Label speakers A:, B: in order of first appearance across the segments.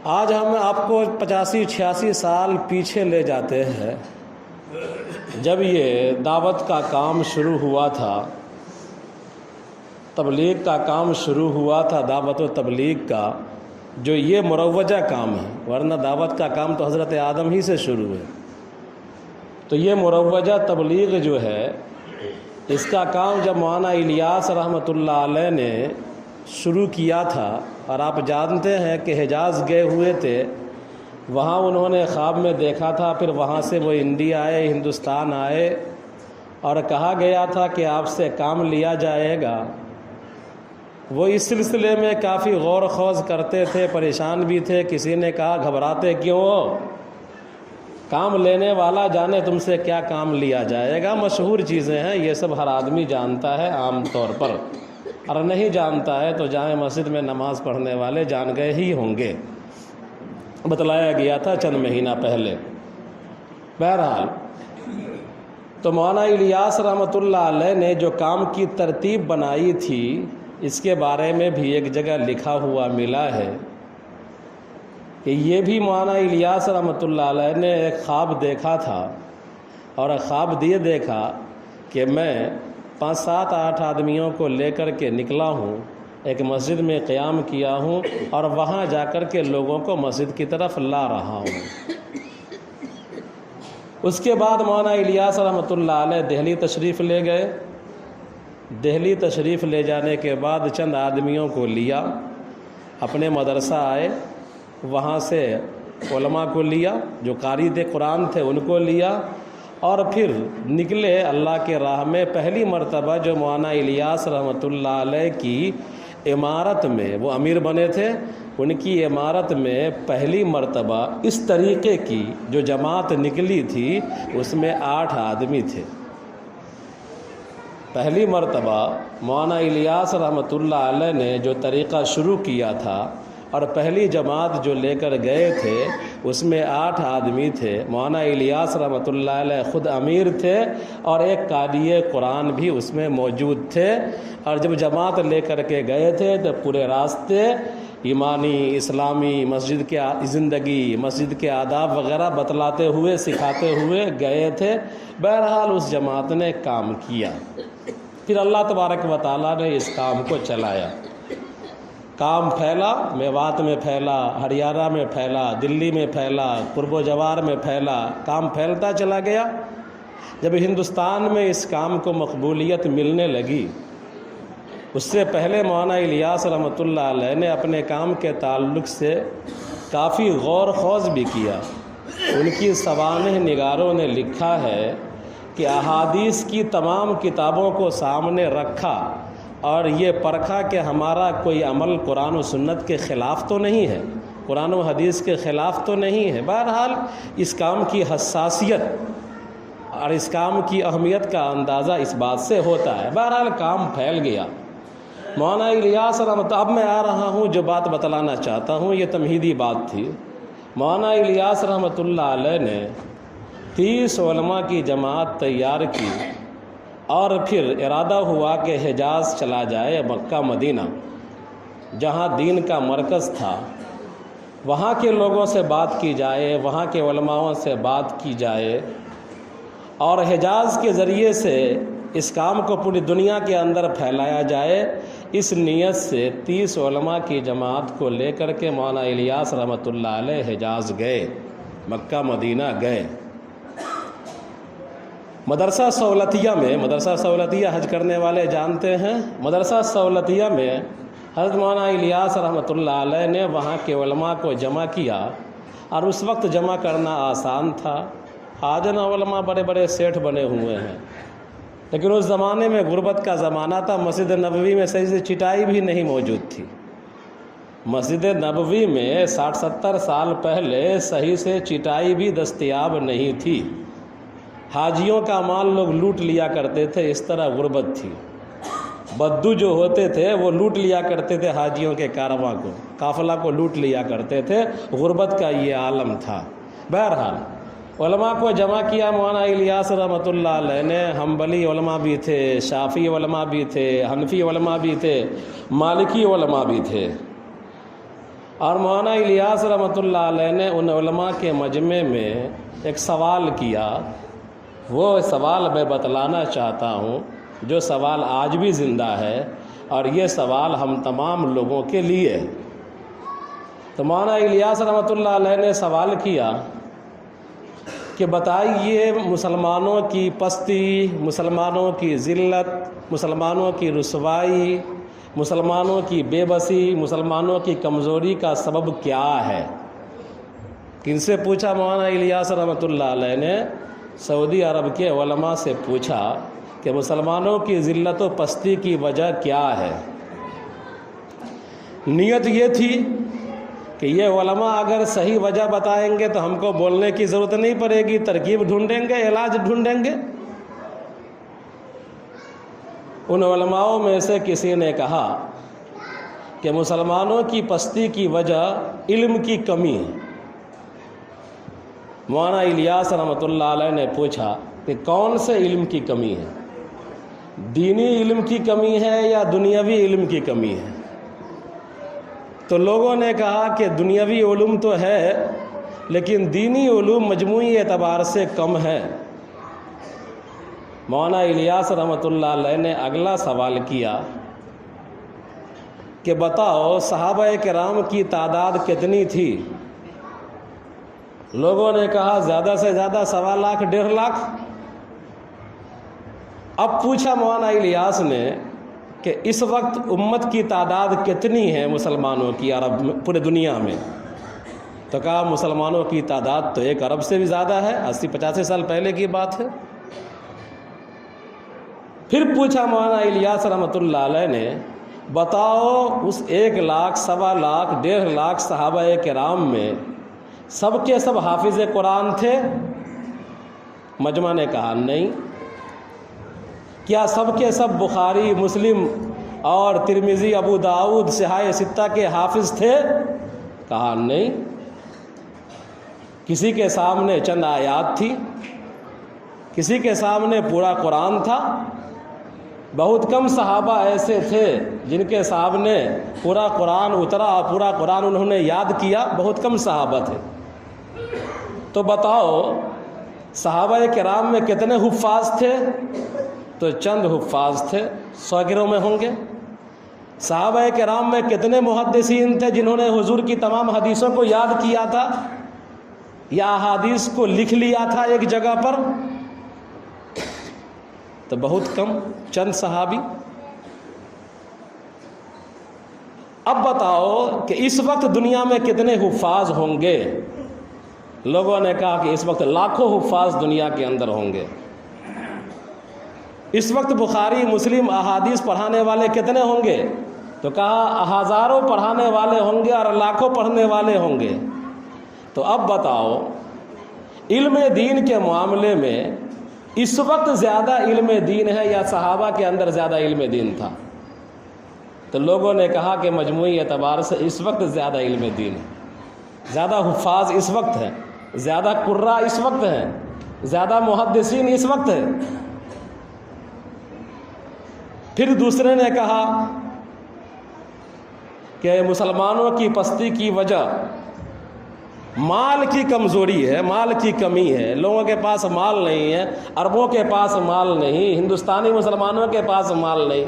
A: آج ہم آپ کو 85-86 سال پیچھے لے جاتے ہیں، جب یہ دعوت کا کام شروع ہوا تھا، تبلیغ کا کام شروع ہوا تھا، دعوت و تبلیغ کا جو یہ مروجہ کام ہے، ورنہ دعوت کا کام تو حضرت آدم ہی سے شروع ہے۔ تو یہ مروجہ تبلیغ جو ہے، اس کا کام جب مولانا الیاس رحمۃ اللہ علیہ نے شروع کیا تھا، اور آپ جانتے ہیں کہ حجاز گئے ہوئے تھے، وہاں انہوں نے خواب میں دیکھا تھا، پھر وہاں سے وہ انڈیا آئے، ہندوستان آئے، اور کہا گیا تھا کہ آپ سے کام لیا جائے گا۔ وہ اس سلسلے میں کافی غور و خوض کرتے تھے، پریشان بھی تھے۔ کسی نے کہا گھبراتے کیوں ہو، کام لینے والا جانے تم سے کیا کام لیا جائے گا، مشہور چیزیں ہیں، یہ سب ہر آدمی جانتا ہے عام طور پر، اور نہیں جانتا ہے تو جامع مسجد میں نماز پڑھنے والے جان گئے ہی ہوں گے، بتلایا گیا تھا چند مہینہ پہلے۔ بہرحال تو مولانا الیاس رحمۃ اللہ علیہ نے جو کام کی ترتیب بنائی تھی، اس کے بارے میں بھی ایک جگہ لکھا ہوا ملا ہے کہ یہ بھی مولانا الیاس رحمۃ اللہ علیہ نے ایک خواب دیکھا تھا، اور خواب دیکھا کہ میں 5-7-8 آدمیوں کو لے کر کے نکلا ہوں، ایک مسجد میں قیام کیا ہوں، اور وہاں جا کر کے لوگوں کو مسجد کی طرف لا رہا ہوں۔ اس کے بعد مولانا الیاس رحمۃ اللہ علیہ دہلی تشریف لے گئے۔ دہلی تشریف لے جانے کے بعد چند آدمیوں کو لیا، اپنے مدرسہ آئے، وہاں سے علماء کو لیا، جو قاری تھے قرآن تھے ان کو لیا، اور پھر نکلے اللہ کے راہ میں۔ پہلی مرتبہ جو مولانا الیاس رحمۃ اللہ علیہ کی عمارت میں، وہ امیر بنے تھے، ان کی عمارت میں پہلی مرتبہ اس طریقے کی جو جماعت نکلی تھی، اس میں 8 آدمی تھے۔ پہلی مرتبہ مولانا الیاس رحمۃ اللہ علیہ نے جو طریقہ شروع کیا تھا، اور پہلی جماعت جو لے کر گئے تھے، اس میں 8 آدمی تھے۔ مولانا الیاس رحمۃ اللہ علیہ خود امیر تھے، اور ایک قاری قرآن بھی اس میں موجود تھے۔ اور جب جماعت لے کر کے گئے تھے تو پورے راستے ایمانی، اسلامی، مسجد کے زندگی، مسجد کے آداب وغیرہ بتلاتے ہوئے، سکھاتے ہوئے گئے تھے۔ بہرحال اس جماعت نے کام کیا، پھر اللہ تبارک و تعالیٰ نے اس کام کو چلایا۔ کام پھیلا، میوات میں پھیلا، ہریانہ میں پھیلا، دلی میں پھیلا، قرب و جوار میں پھیلا، کام پھیلتا چلا گیا۔ جب ہندوستان میں اس کام کو مقبولیت ملنے لگی، اس سے پہلے مولانا الیاس رحمۃ اللہ علیہ نے اپنے کام کے تعلق سے کافی غور خوض بھی کیا۔ ان کی سوانح نگاروں نے لکھا ہے کہ احادیث کی تمام کتابوں کو سامنے رکھا، اور یہ پرکھا کہ ہمارا کوئی عمل قرآن و سنت کے خلاف تو نہیں ہے، قرآن و حدیث کے خلاف تو نہیں ہے۔ بہرحال اس کام کی حساسیت اور اس کام کی اہمیت کا اندازہ اس بات سے ہوتا ہے۔ بہرحال کام پھیل گیا۔ مولانا الیاس رحمۃ، اب میں آ رہا ہوں جو بات بتلانا چاہتا ہوں، یہ تمہیدی بات تھی۔ مولانا الیاس رحمۃ اللہ علیہ نے 30 علماء کی جماعت تیار کی، اور پھر ارادہ ہوا کہ حجاز چلا جائے، مکہ مدینہ جہاں دین کا مرکز تھا، وہاں کے لوگوں سے بات کی جائے، وہاں کے علماؤں سے بات کی جائے، اور حجاز کے ذریعے سے اس کام کو پوری دنیا کے اندر پھیلایا جائے۔ اس نیت سے 30 علماء کی جماعت کو لے کر کے مولانا الیاس رحمۃ اللہ علیہ حجاز گئے، مکہ مدینہ گئے۔ مدرسہ سہولتیہ میں، مدرسہ سہولتیہ حج کرنے والے جانتے ہیں، مدرسہ سہولتیہ میں حضرت مولانا الیاس رحمۃ اللہ علیہ نے وہاں کے علماء کو جمع کیا، اور اس وقت جمع کرنا آسان تھا۔ آج نا علماء بڑے بڑے سیٹھ بنے ہوئے ہیں، لیکن اس زمانے میں غربت کا زمانہ تھا، مسجد نبوی میں صحیح سے چٹائی بھی نہیں موجود تھی۔ مسجد نبوی میں 60-70 سال پہلے صحیح سے چٹائی بھی دستیاب نہیں تھی، حاجیوں کا مال لوگ لوٹ لیا کرتے تھے، اس طرح غربت تھی۔ بدو جو ہوتے تھے وہ لوٹ لیا کرتے تھے حاجیوں کے کارواں کو، قافلہ کو لوٹ لیا کرتے تھے، غربت کا یہ عالم تھا۔ بہرحال علماء کو جمع کیا مولانا الیاس رحمۃ اللہ علیہ نے۔ حنبلی علماء بھی تھے، شافعی علماء بھی تھے، حنفی علماء بھی تھے، مالکی علماء بھی تھے۔ اور مولانا الیاس رحمۃ اللہ علیہ نے ان علماء کے مجمع میں ایک سوال کیا، وہ سوال میں بتلانا چاہتا ہوں، جو سوال آج بھی زندہ ہے، اور یہ سوال ہم تمام لوگوں کے لیے۔ تو مولانا الیاس رحمۃ اللہ علیہ نے سوال کیا کہ بتائیے مسلمانوں کی پستی، مسلمانوں کی ذلت، مسلمانوں کی رسوائی، مسلمانوں کی بے بسی، مسلمانوں کی کمزوری کا سبب کیا ہے؟ کن سے پوچھا مولانا الیاس رحمۃ اللہ علیہ نے؟ سعودی عرب کے علماء سے پوچھا کہ مسلمانوں کی ذلت و پستی کی وجہ کیا ہے۔ نیت یہ تھی کہ یہ علماء اگر صحیح وجہ بتائیں گے تو ہم کو بولنے کی ضرورت نہیں پڑے گی، ترکیب ڈھونڈیں گے، علاج ڈھونڈیں گے۔ ان علماؤں میں سے کسی نے کہا کہ مسلمانوں کی پستی کی وجہ علم کی کمی ہے۔ مولانا الیاس رحمۃ اللہ علیہ نے پوچھا کہ کون سے علم کی کمی ہے؟ دینی علم کی کمی ہے یا دنیاوی علم کی کمی ہے؟ تو لوگوں نے کہا کہ دنیاوی علوم تو ہے لیکن دینی علوم مجموعی اعتبار سے کم ہے۔ مولانا الیاس رحمۃ اللہ علیہ نے اگلا سوال کیا کہ بتاؤ صحابہ کرام کی تعداد کتنی تھی؟ لوگوں نے کہا زیادہ سے زیادہ 1.25 لاکھ 1.5 لاکھ۔ اب پوچھا مولانا الیاس نے کہ اس وقت امت کی تعداد کتنی ہے مسلمانوں کی عرب پورے دنیا میں؟ تو کہا مسلمانوں کی تعداد تو 1 ارب سے بھی زیادہ ہے، 80-85 سال پہلے کی بات ہے۔ پھر پوچھا مولانا الیاس رحمۃ اللہ علیہ نے بتاؤ اس 1 لاکھ 1.25 لاکھ 1.5 لاکھ صحابہ کرام میں سب کے سب حافظ قرآن تھے؟ مجمع نے کہا نہیں۔ کیا سب کے سب بخاری، مسلم اور ترمذی، ابو داؤد، صحاح ستہ کے حافظ تھے؟ کہا نہیں۔ کسی کے سامنے چند آیات تھی، کسی کے سامنے پورا قرآن تھا۔ بہت کم صحابہ ایسے تھے جن کے سامنے پورا قرآن اترا اور پورا قرآن انہوں نے یاد کیا، بہت کم صحابہ تھے۔ تو بتاؤ صحابہ کرام میں کتنے حفاظ تھے؟ تو چند حفاظ تھے، 100 گروں میں ہوں گے۔ صحابہ کرام میں کتنے محدثین تھے جنہوں نے حضور کی تمام حدیثوں کو یاد کیا تھا یا احادیث کو لکھ لیا تھا ایک جگہ پر؟ تو بہت کم، چند صحابی۔ اب بتاؤ کہ اس وقت دنیا میں کتنے حفاظ ہوں گے؟ لوگوں نے کہا کہ اس وقت لاکھوں حفاظ دنیا کے اندر ہوں گے۔ اس وقت بخاری، مسلم، احادیث پڑھانے والے کتنے ہوں گے؟ تو کہا ہزاروں پڑھانے والے ہوں گے اور لاکھوں پڑھنے والے ہوں گے۔ تو اب بتاؤ علم دین کے معاملے میں اس وقت زیادہ علم دین ہے یا صحابہ کے اندر زیادہ علم دین تھا؟ تو لوگوں نے کہا کہ مجموعی اعتبار سے اس وقت زیادہ علم دین ہے، زیادہ حفاظ اس وقت ہیں، زیادہ قراء اس وقت ہیں، زیادہ محدثین اس وقت ہیں۔ پھر دوسرے نے کہا کہ مسلمانوں کی پستی کی وجہ مال کی کمزوری ہے، مال کی کمی ہے، لوگوں کے پاس مال نہیں ہے، عربوں کے پاس مال نہیں، ہندوستانی مسلمانوں کے پاس مال نہیں۔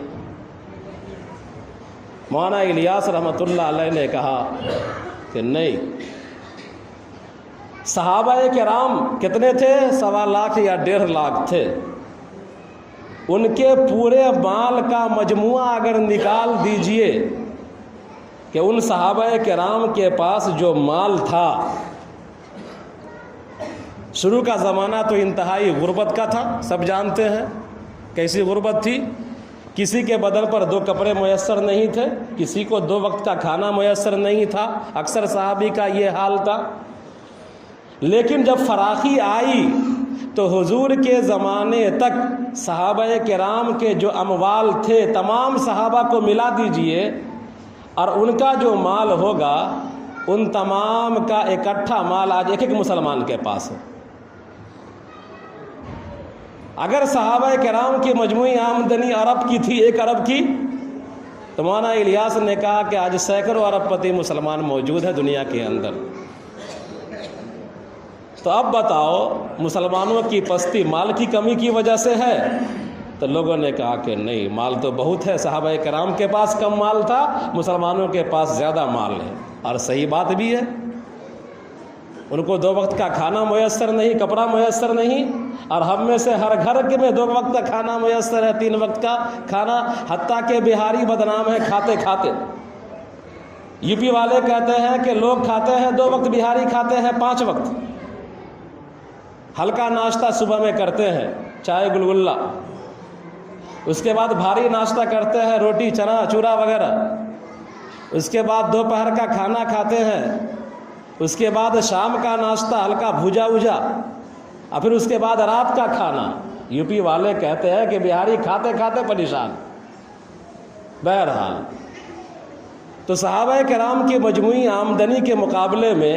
A: مولانا الیاس رحمۃ اللہ علیہ نے کہا کہ نہیں، صحابہ کرام کتنے تھے؟ 1.25 لاکھ یا 1.5 لاکھ تھے۔ ان کے پورے مال کا مجموعہ اگر نکال دیجئے کہ ان صحابہ کرام کے پاس جو مال تھا، شروع کا زمانہ تو انتہائی غربت کا تھا، سب جانتے ہیں کیسی غربت تھی۔ کسی کے بدن پر 2 کپڑے میسر نہیں تھے، کسی کو 2 وقت کا کھانا میسر نہیں تھا، اکثر صحابی کا یہ حال تھا۔ لیکن جب فراخی آئی تو حضور کے زمانے تک صحابہ کرام کے جو اموال تھے تمام صحابہ کو ملا دیجئے اور ان کا جو مال ہوگا ان تمام کا اکٹھا مال آج ایک مسلمان کے پاس ہے۔ اگر صحابہ کرام کی مجموعی آمدنی ارب کی تھی، 1 ارب کی، تو مولانا الیاس نے کہا کہ آج سینکڑوں ارب پتی مسلمان موجود ہیں دنیا کے اندر، تو اب بتاؤ مسلمانوں کی پستی مال کی کمی کی وجہ سے ہے؟ تو لوگوں نے کہا کہ نہیں، مال تو بہت ہے، صحابہ کرام کے پاس کم مال تھا، مسلمانوں کے پاس زیادہ مال ہے۔ اور صحیح بات بھی ہے، ان کو 2 وقت کا کھانا میسر نہیں، کپڑا میسر نہیں، اور ہم میں سے ہر گھر کے میں 2 وقت کا کھانا میسر ہے، 3 وقت کا کھانا، حتیٰ کہ بہاری بدنام ہے کھاتے کھاتے۔ یو پی والے کہتے ہیں کہ لوگ کھاتے ہیں 2 وقت، بہاری کھاتے ہیں 5 وقت۔ ہلکا ناشتہ صبح میں کرتے ہیں، چائے گلگلا، اس کے بعد بھاری ناشتہ کرتے ہیں، روٹی چنا چورا وغیرہ، اس کے بعد دوپہر کا کھانا کھاتے ہیں، اس کے بعد شام کا ناشتہ ہلکا بھوجا وجا، اور پھر اس کے بعد رات کا کھانا۔ یو پی والے کہتے ہیں کہ بہاری کھاتے کھاتے پریشان۔ بہرحال تو صحابہ کرام کی مجموعی آمدنی کے مقابلے میں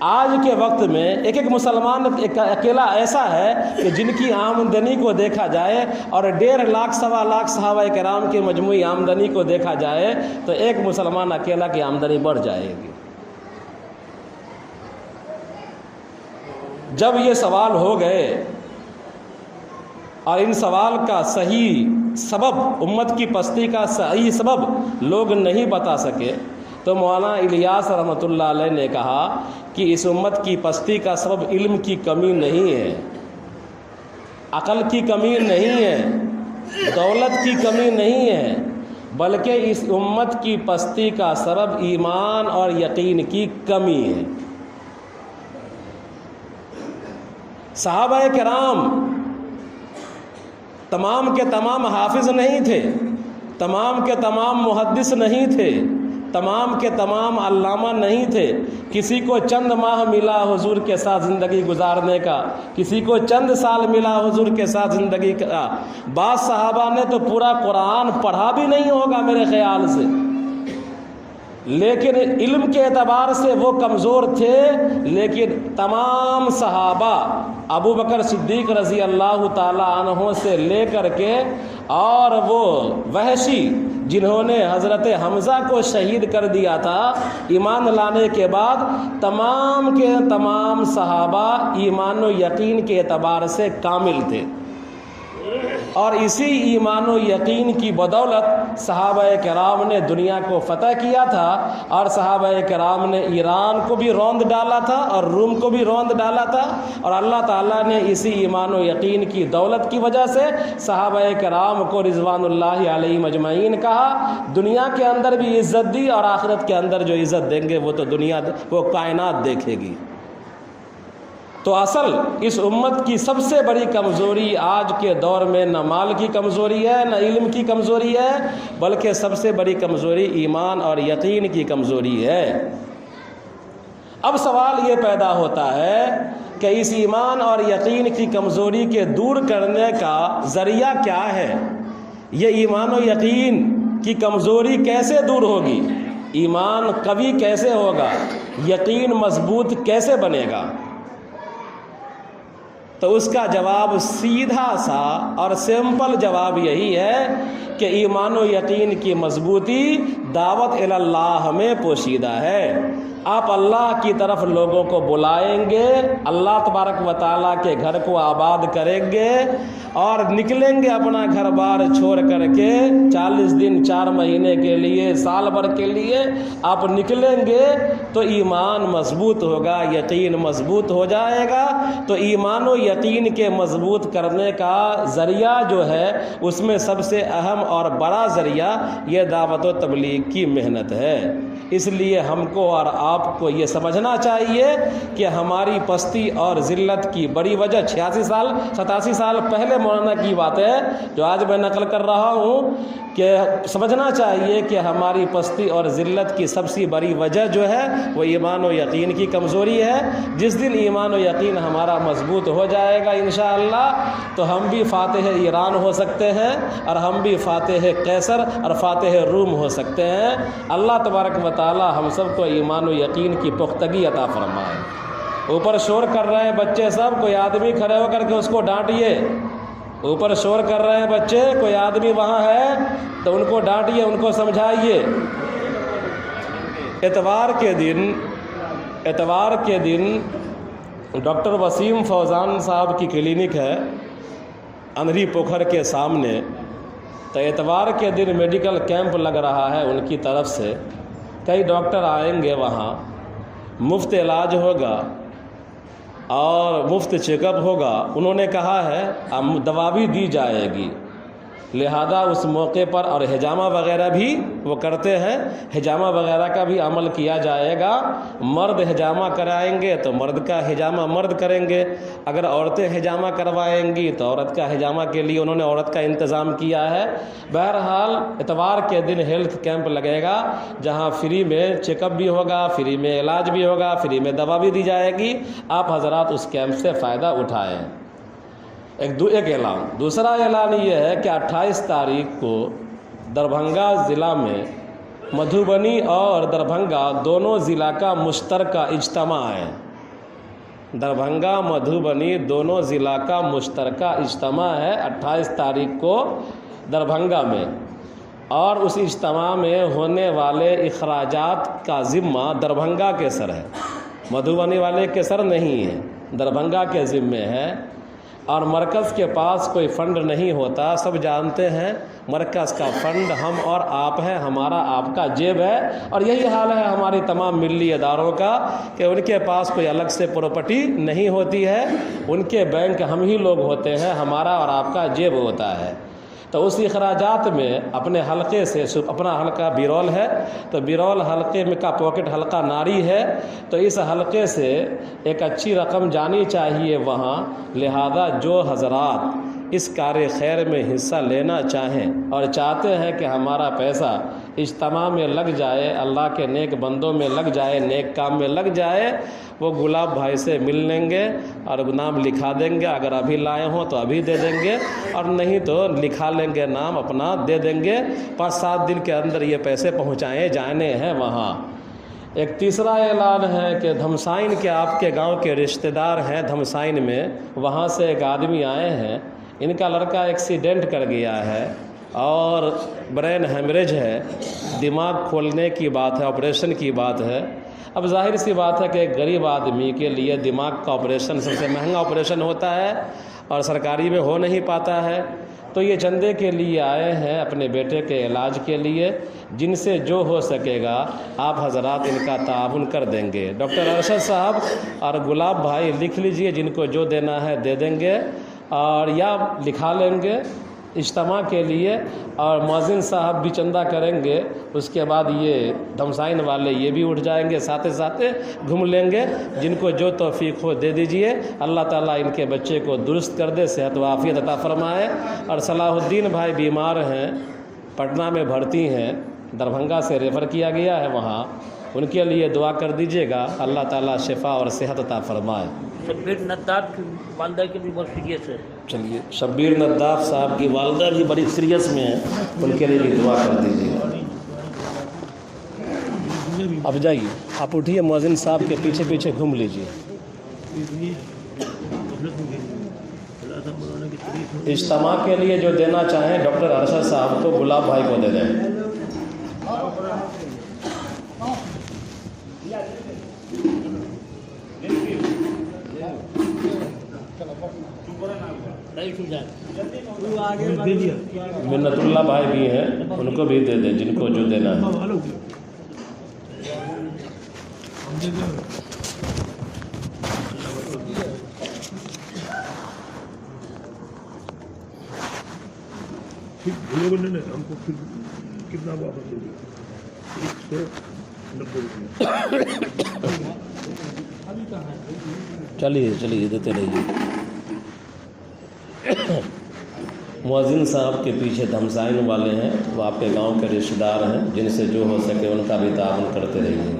A: آج کے وقت میں ایک مسلمان اکیلا ایسا ہے کہ جن کی آمدنی کو دیکھا جائے اور 1.5 لاکھ 1.25 لاکھ صحابہ کرام کی مجموعی آمدنی کو دیکھا جائے تو ایک مسلمان اکیلا کی آمدنی بڑھ جائے گی۔ جب یہ سوال ہو گئے اور ان سوال کا صحیح سبب، امت کی پستی کا صحیح سبب لوگ نہیں بتا سکے، تو مولانا الیاس رحمۃ اللہ علیہ نے کہا کہ اس امت کی پستی کا سبب علم کی کمی نہیں ہے، عقل کی کمی نہیں ہے، دولت کی کمی نہیں ہے، بلکہ اس امت کی پستی کا سبب ایمان اور یقین کی کمی ہے۔ صحابہ کرام تمام کے تمام حافظ نہیں تھے، تمام کے تمام محدث نہیں تھے، تمام کے تمام علامہ نہیں تھے۔ کسی کو چند ماہ ملا حضور کے ساتھ زندگی گزارنے کا، کسی کو چند سال ملا حضور کے ساتھ زندگی کا۔ بعض صحابہ نے تو پورا قرآن پڑھا بھی نہیں ہوگا میرے خیال سے، لیکن علم کے اعتبار سے وہ کمزور تھے۔ لیکن تمام صحابہ ابو بکر صدیق رضی اللہ تعالی عنہ سے لے کر کے اور وہ وحشی جنہوں نے حضرت حمزہ کو شہید کر دیا تھا، ایمان لانے کے بعد تمام کے تمام صحابہ ایمان و یقین کے اعتبار سے کامل تھے، اور اسی ایمان و یقین کی بدولت صحابہ کرام نے دنیا کو فتح کیا تھا، اور صحابہ کرام نے ایران کو بھی روند ڈالا تھا اور روم کو بھی روند ڈالا تھا، اور اللہ تعالیٰ نے اسی ایمان و یقین کی دولت کی وجہ سے صحابہ کرام کو رضوان اللہ علیہم اجمعین کہا۔ دنیا کے اندر بھی عزت دی، اور آخرت کے اندر جو عزت دیں گے وہ تو وہ کائنات دیکھے گی۔ تو اصل اس امت کی سب سے بڑی کمزوری آج کے دور میں نہ مال کی کمزوری ہے، نہ علم کی کمزوری ہے، بلکہ سب سے بڑی کمزوری ایمان اور یقین کی کمزوری ہے۔ اب سوال یہ پیدا ہوتا ہے کہ اس ایمان اور یقین کی کمزوری کے دور کرنے کا ذریعہ کیا ہے؟ یہ ایمان و یقین کی کمزوری کیسے دور ہوگی؟ ایمان قوی کیسے ہوگا؟ یقین مضبوط کیسے بنے گا؟ تو اس کا جواب سیدھا سا اور سمپل جواب یہی ہے کہ ایمان و یقین کی مضبوطی دعوت الی اللہ میں پوشیدہ ہے۔ آپ اللہ کی طرف لوگوں کو بلائیں گے، اللہ تبارک و تعالیٰ کے گھر کو آباد کریں گے، اور نکلیں گے اپنا گھر بار چھوڑ کر کے 40 دن 4 مہینے کے لیے، سال بھر کے لیے آپ نکلیں گے تو ایمان مضبوط ہوگا، یقین مضبوط ہو جائے گا۔ تو ایمان و یقین کے مضبوط کرنے کا ذریعہ جو ہے اس میں سب سے اہم اور بڑا ذریعہ یہ دعوت و تبلیغ کی محنت ہے۔ اس لیے ہم کو اور آپ کو یہ سمجھنا چاہیے کہ ہماری پستی اور ذلت کی بڑی وجہ 87 سال پہلے مولانا کی بات ہے جو آج میں نقل کر رہا ہوں، کہ سمجھنا چاہیے کہ ہماری پستی اور ذلت کی سب سے بڑی وجہ جو ہے وہ ایمان و یقین کی کمزوری ہے۔ جس دن ایمان و یقین ہمارا مضبوط ہو جائے گا انشاءاللہ تو ہم بھی فاتح ایران ہو سکتے ہیں، اور ہم بھی فاتح قیصر اور فاتح روم ہو سکتے ہیں۔ اللہ تبارک و تعالی ہم سب کو ایمان و یقین کی پختگی عطا فرمائے۔ اوپر شور کر رہے ہیں بچے سب، کوئی آدمی کھڑے ہو کر کے اس کو ڈانٹیے، اوپر شور کر رہے ہیں بچے، کوئی آدمی وہاں ہے تو ان کو ڈانٹیے، ان کو سمجھائیے۔ اتوار کے دن ڈاکٹر وسیم فوزان صاحب کی کلینک ہے اندری پوکھر کے سامنے، تو اتوار کے دن میڈیکل کیمپ لگ رہا ہے ان کی طرف سے، کئی ڈاکٹر آئیں گے وہاں، مفت علاج ہوگا اور مفت چیک اپ ہوگا۔ انہوں نے کہا ہے دوا بھی دی جائے گی، لہذا اس موقع پر، اور حجامہ وغیرہ بھی وہ کرتے ہیں، حجامہ وغیرہ کا بھی عمل کیا جائے گا۔ مرد حجامہ کرائیں گے تو مرد کا حجامہ مرد کریں گے، اگر عورتیں حجامہ کروائیں گی تو عورت کا حجامہ کے لیے انہوں نے عورت کا انتظام کیا ہے۔ بہرحال اتوار کے دن ہیلتھ کیمپ لگے گا جہاں فری میں چیک اپ بھی ہوگا، فری میں علاج بھی ہوگا، فری میں دوا بھی دی جائے گی۔ آپ حضرات اس کیمپ سے فائدہ اٹھائیں۔ ایک اعلان، دوسرا اعلان یہ ہے کہ 28 تاریخ کو دربھنگا ضلع میں مدھوبنی اور دربھنگا دونوں ضلع کا مشترکہ اجتماع ہے۔ دربھنگا مدھوبنی دونوں ضلع کا مشترکہ اجتماع ہے 28 تاریخ کو دربھنگا میں، اور اس اجتماع میں ہونے والے اخراجات کا ذمہ دربھنگا کے سر ہے، مدھوبنی والے کے سر نہیں ہے، دربھنگا کے ذمے ہے۔ اور مرکز کے پاس کوئی فنڈ نہیں ہوتا، سب جانتے ہیں مرکز کا فنڈ ہم اور آپ ہیں، ہمارا آپ کا جیب ہے، اور یہی حال ہے ہماری تمام ملی اداروں کا کہ ان کے پاس کوئی الگ سے پراپرٹی نہیں ہوتی ہے، ان کے بینک ہم ہی لوگ ہوتے ہیں، ہمارا اور آپ کا جیب ہوتا ہے۔ تو اس اخراجات میں اپنے حلقے سے، اپنا حلقہ بیرول ہے تو بیرول حلقے میں کا پاکٹ حلقہ ناری ہے، تو اس حلقے سے ایک اچھی رقم جانی چاہیے وہاں، لہذا جو حضرات اس کار خیر میں حصہ لینا چاہیں اور چاہتے ہیں کہ ہمارا پیسہ اجتماع میں لگ جائے، اللہ کے نیک بندوں میں لگ جائے، نیک کام میں لگ جائے، وہ گلاب بھائی سے مل لیں گے اور نام لکھا دیں گے، اگر ابھی لائے ہوں تو ابھی دے دیں گے، اور نہیں تو لکھا لیں گے، نام اپنا دے دیں گے، 5-7 دن کے اندر یہ پیسے پہنچائے جانے ہیں وہاں۔ ایک تیسرا اعلان ہے کہ دھمسائن کے آپ کے گاؤں کے رشتہ دار ہیں دھمسائن میں، وہاں سے ایک آدمی آئے ہیں، ان کا لڑکا ایکسیڈنٹ کر گیا ہے اور برین ہیمریج ہے، دماغ کھولنے کی بات ہے، آپریشن کی بات ہے۔ اب ظاہر سی بات ہے کہ ایک غریب آدمی کے لیے دماغ کا آپریشن سب سے مہنگا آپریشن ہوتا ہے اور سرکاری میں ہو نہیں پاتا ہے، تو یہ چندے کے لیے آئے ہیں اپنے بیٹے کے علاج کے لیے، جن سے جو ہو سکے گا آپ حضرات ان کا تعاون کر دیں گے۔ ڈاکٹر ارشد صاحب اور گلاب بھائی لکھ لیجئے، جن کو جو دینا ہے دے دیں گے، اور یا لکھا لیں گے اجتماع کے لیے، اور مؤذن صاحب بھی چندہ کریں گے، اس کے بعد یہ دھمسائن والے یہ بھی اٹھ جائیں گے، ساتھ گھوم لیں گے، جن کو جو توفیق ہو دے دیجئے۔ اللہ تعالیٰ ان کے بچے کو درست کر دے، صحت و عافیت عطا فرمائے۔ اور صلاح الدین بھائی بیمار ہیں، پٹنہ میں بھرتی ہیں، دربھنگا سے ریفر کیا گیا ہے وہاں، ان کے لیے دعا کر دیجیے گا، اللہ تعالیٰ شفا اور صحت عطا فرمائے۔
B: شبیر نداف کی والدہ کی بھی بہت سیریس ہے۔
A: چلیے، شبیر نداف صاحب کی والدہ بھی بڑی سیریس میں ہیں، ان کے لیے بھی دعا کر دیجیے گا۔ اب جائیے، آپ اٹھیے، مؤذن صاحب کے پیچھے پیچھے گھوم لیجیے۔ اجتماع کے لیے جو دینا چاہیں ڈاکٹر ارشد صاحب کو، گلاب بھائی کو دے دیں۔ منت اللہ بھائی بھی ہیں، ان کو بھی دے دیں جن کو جو دینا ہے۔
C: ہم کو پھر کتنا واپس دے گے؟ 190
A: چلیے دیتے رہیے۔ مؤذن صاحب کے پیچھے دھمسائن والے ہیں، وہ آپ کے گاؤں کے رشتہ دار ہیں، جن سے جو ہو سکے ان کا بھی تعاون کرتے رہیے۔